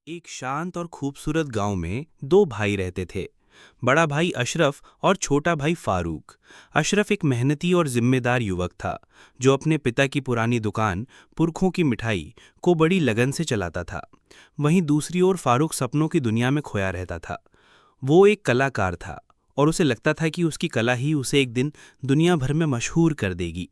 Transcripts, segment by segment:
एक शांत और खूबसूरत गांव में दो भाई रहते थे। बड़ा भाई अशरफ और छोटा भाई फारूक। अशरफ एक मेहनती और जिम्मेदार युवक था जो अपने पिता की पुरानी दुकान पुरखों की मिठाई को बड़ी लगन से चलाता था। वहीं दूसरी ओर फारूक सपनों की दुनिया में खोया रहता था। वो एक कलाकार था और उसे लगता था कि उसकी कला ही उसे एक दिन दुनिया भर में मशहूर कर देगी।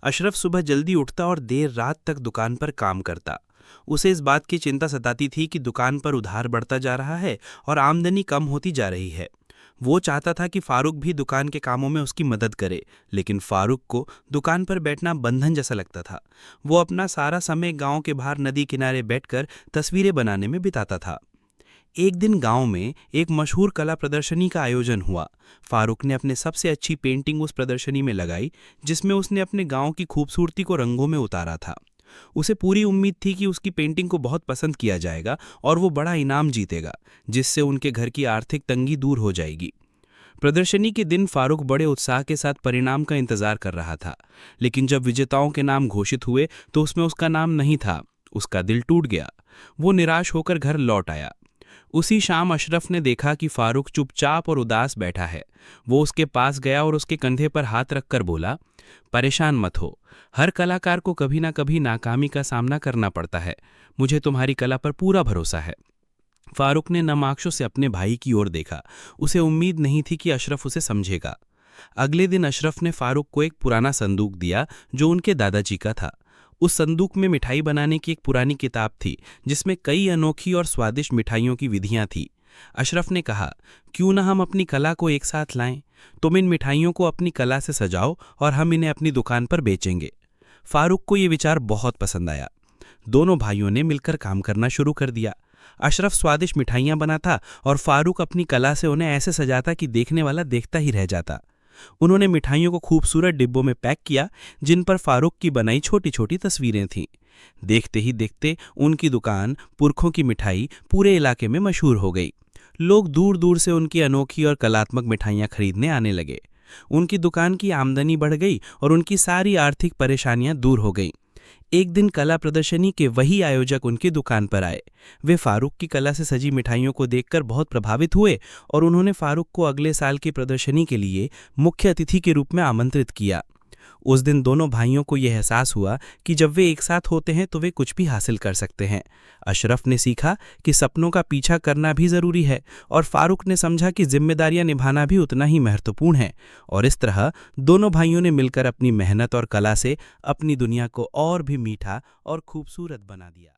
अशरफ सुबह जल्दी उठता और देर रात तक दुकान पर काम करता। उसे इस बात की चिंता सताती थी कि दुकान पर उधार बढ़ता जा रहा है और आमदनी कम होती जा रही है। वो चाहता था कि फारूक भी दुकान के कामों में उसकी मदद करे, लेकिन फारूक को दुकान पर बैठना बंधन जैसा लगता था। वो अपना सारा समय गांव के बाहर नदी किनारे बैठकर तस्वीरें बनाने में बिताता था। एक दिन गांव में एक मशहूर कला प्रदर्शनी का आयोजन हुआ। फारूक ने अपने सबसे अच्छी पेंटिंग उस प्रदर्शनी में लगाई, जिसमें उसने अपने गांव की खूबसूरती को रंगों में उतारा था। उसे पूरी उम्मीद थी कि उसकी पेंटिंग को बहुत पसंद किया जाएगा और वो बड़ा इनाम जीतेगा, जिससे उनके घर की आर्थिक तंगी दूर हो जाएगी। प्रदर्शनी के दिन फारूक बड़े उत्साह के साथ परिणाम का इंतजार कर रहा था, लेकिन जब विजेताओं के नाम घोषित हुए तो उसमें उसका नाम नहीं था। उसका दिल टूट गया। वो निराश होकर घर लौट आया। उसी शाम अशरफ ने देखा कि फारूक चुपचाप और उदास बैठा है। वो उसके पास गया और उसके कंधे पर हाथ रखकर बोला, परेशान मत हो। हर कलाकार को कभी ना कभी नाकामी का सामना करना पड़ता है। मुझे तुम्हारी कला पर पूरा भरोसा है। फारूक ने नम आंखों से अपने भाई की ओर देखा। उसे उम्मीद नहीं थी कि अशरफ उसे समझेगा। अगले दिन अशरफ ने फारूक को एक पुराना संदूक दिया जो उनके दादाजी का था। उस संदूक में मिठाई बनाने की एक पुरानी किताब थी, जिसमें कई अनोखी और स्वादिष्ट मिठाइयों की विधियां थीं। अशरफ ने कहा, क्यों ना हम अपनी कला को एक साथ लाएं। तुम इन मिठाइयों को अपनी कला से सजाओ और हम इन्हें अपनी दुकान पर बेचेंगे। फारूक को ये विचार बहुत पसंद आया। दोनों भाइयों ने मिलकर काम करना शुरू कर दिया। अशरफ स्वादिष्ट मिठाइयां बनाता और फारूक अपनी कला से उन्हें ऐसे सजाता कि देखने वाला देखता ही रह जाता। उन्होंने मिठाइयों को खूबसूरत डिब्बों में पैक किया, जिन पर फारूक की बनाई छोटी छोटी तस्वीरें थीं। देखते ही देखते उनकी दुकान पुरखों की मिठाई पूरे इलाके में मशहूर हो गई। लोग दूर दूर से उनकी अनोखी और कलात्मक मिठाइयां खरीदने आने लगे। उनकी दुकान की आमदनी बढ़ गई और उनकी सारी आर्थिक परेशानियां दूर हो गईं। एक दिन कला प्रदर्शनी के वही आयोजक उनकी दुकान पर आए। वे फारूक की कला से सजी मिठाइयों को देखकर बहुत प्रभावित हुए और उन्होंने फारूक को अगले साल की प्रदर्शनी के लिए मुख्य अतिथि के रूप में आमंत्रित किया। उस दिन दोनों भाइयों को यह एहसास हुआ कि जब वे एक साथ होते हैं तो वे कुछ भी हासिल कर सकते हैं। अशरफ ने सीखा कि सपनों का पीछा करना भी जरूरी है और फारूक ने समझा कि जिम्मेदारियां निभाना भी उतना ही महत्वपूर्ण है। और इस तरह दोनों भाइयों ने मिलकर अपनी मेहनत और कला से अपनी दुनिया को और भी मीठा और खूबसूरत बना दिया।